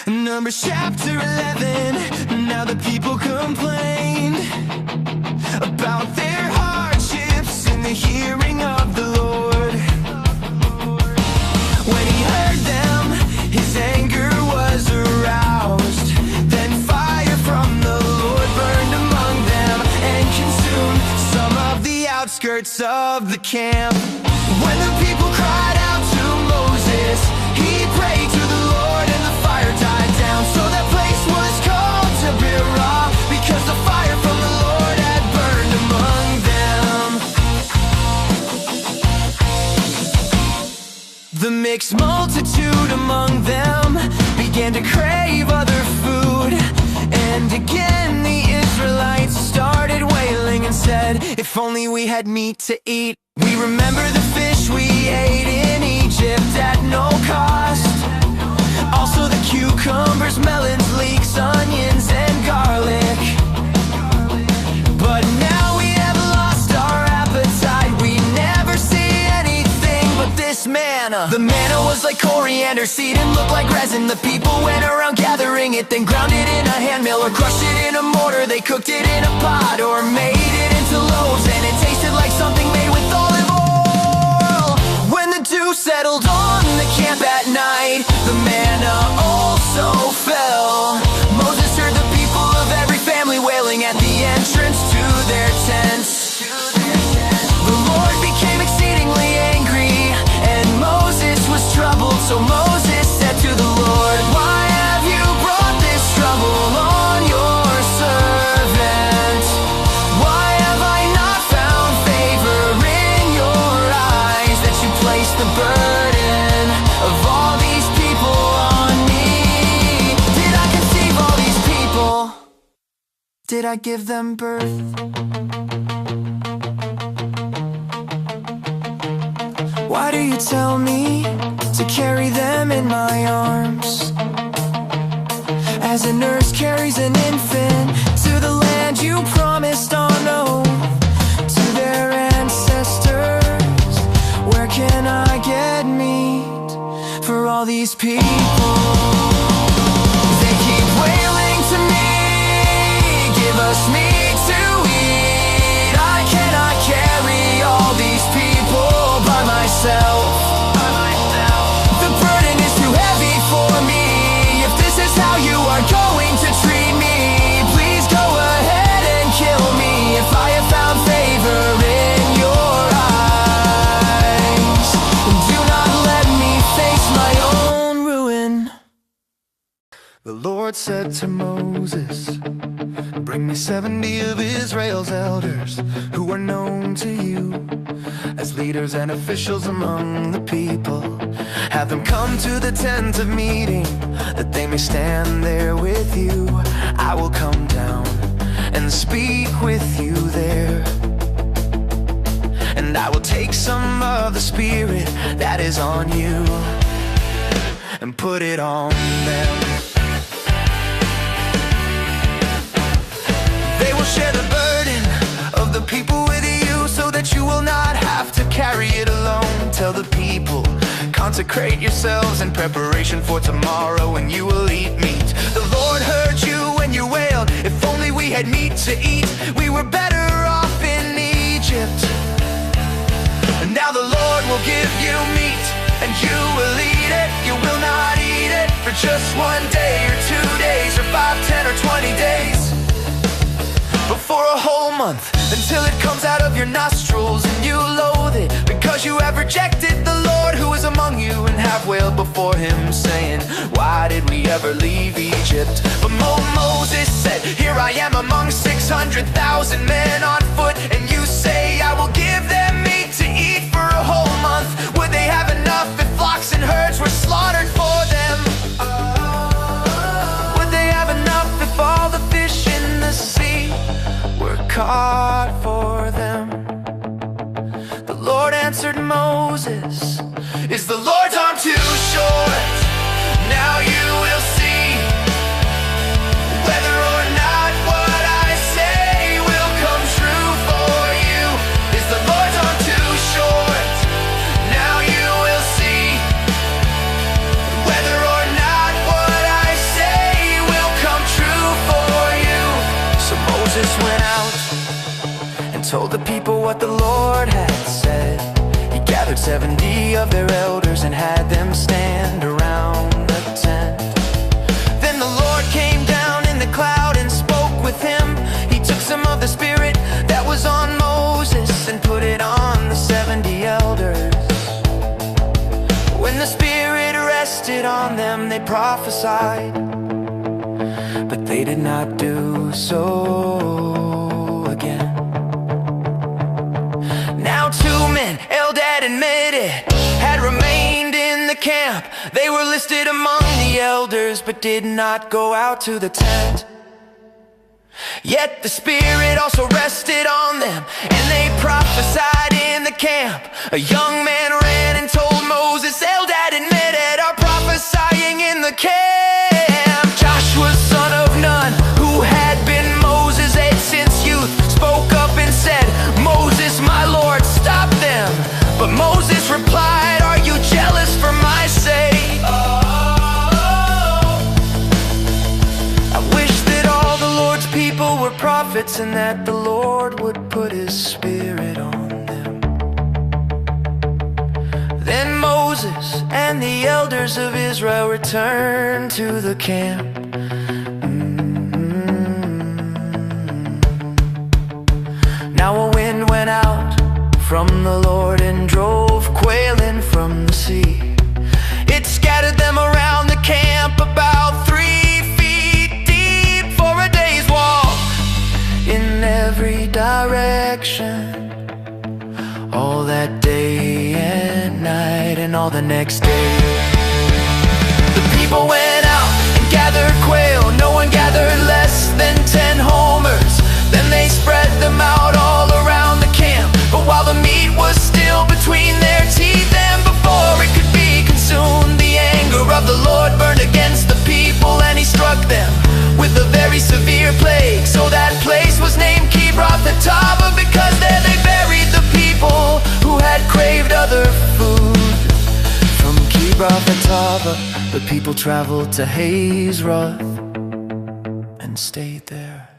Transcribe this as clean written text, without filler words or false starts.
Numbers chapter 11. Now the people complained about their hardships in the hearing of the Lord. When he heard them, his anger was aroused. Then fire from the Lord burned among them and consumed some of the outskirts of the camp. When the people cried out to Moses, he prayed to the Lord and the fire died down. So that place was called Taberah, because the fire from the Lord had burned among them. The mixed multitude among them began to crave other food. And again the Israelites started wailing and said, if only we had meat to eat. We remember the fish we ate in Egypt at no cost. Also the cucumbers, melons, leeks, onions, and garlic. But now we have lost our appetite. We never see anything but this manna. The manna was like coriander seed and looked like resin. The people went around gathering it, then ground it in a hand mill or crushed it in a mortar. They cooked it in a pot or made it into loaves, and it tasted like something made with olive oil. When the dew settled on the camp at night, the manna also fell. Moses heard the people of every family wailing at the entrance to their tents. The Lord became exceedingly angry, and Moses was troubled. So Moses said to the Lord, why have you brought this trouble on your servant? Why have I not found favor in your eyes, that you place the burden of all these people on me? Did I conceive all these people? Did I give them birth? Why do you tell me to carry them in my arms, as a nurse carries an infant to the land you promised on oath to their ancestors? Where can I get meat for all these people? They keep wailing to me, give us meat to eat. I cannot carry all these people by myself. The burden is too heavy for me. If this is how you are going to treat me, please go ahead and kill me if I have found favor in your eyes. Do not let me face my own ruin. The Lord said to Moses, bring me 70 of Israel's elders who are known to you as leaders and officials among the people. Have them come to the tent of meeting, that they may stand there with you. I will come down and speak with you there, and I will take some of the Spirit that is on you and put it on them. They will share the burden of the people with you, so that you will not have to carry it alone. Tell the people, consecrate yourselves in preparation for tomorrow, when you will eat meat. The Lord heard you when you wailed, if only we had meat to eat. We were better off in Egypt. And now the Lord will give you meat, and you will eat it. You will not eat it for just 1 day or 2 days or 5, 10 or 20 days, but for a whole month, until it comes out of your nostrils and you loathe it, because you have rejected the Lord who is among you, and have wailed before him, saying, why did we ever leave Egypt? But Moses said, here I am among 600,000 men on foot, and you say I will give them meat to eat for a whole month. Would they have enough if flocks and herds were slaughtered for them? Would they have enough if all the fish in the sea were caught for them? The Lord answered Moses, is the Lord's arm too short? Now you will see whether or not what I say will come true for you. Is the Lord's arm told the people what the Lord had said. He gathered 70 of their elders and had them stand around the tent. Then the Lord came down in the cloud and spoke with him. He took some of the Spirit that was on Moses and put it on the 70 elders. When the Spirit rested on them, they prophesied, but they did not do so again. Now 2 men, Eldad and Medad, had remained in the camp. They were listed among the elders, but did not go out to the tent. Yet the Spirit also rested on them, and they prophesied in the camp. A young man ran and told Moses, Eldad and Medad are prophesying in the camp. Joshua, son of Nun, who had been Moses' aide since youth, spoke up and said, Moses, my Lord, stop them. But Moses replied, are you jealous for my sake? I wish that all the Lord's people were prophets, and that the Lord would put his Spirit on them. Then Moses and the elders of Israel returned to the camp. Now a wind went out from the Lord and drove quail in from the sea. It scattered them around the camp about 3 feet deep for a day's walk in every direction, all that day and night and all the next day. The people went out and gathered quail. No one gathered less than 10 homers. Then they spread them out all around the camp. But while the meat was still between their teeth, and before it could be consumed, the anger of the Lord burned against the people, and he struck them with a very severe plague. So that place was named Kibroth-Hattaavah, because there they buried the people who had craved other food. From Kibroth-Hattaavah, the people traveled to Hazeroth and stayed there.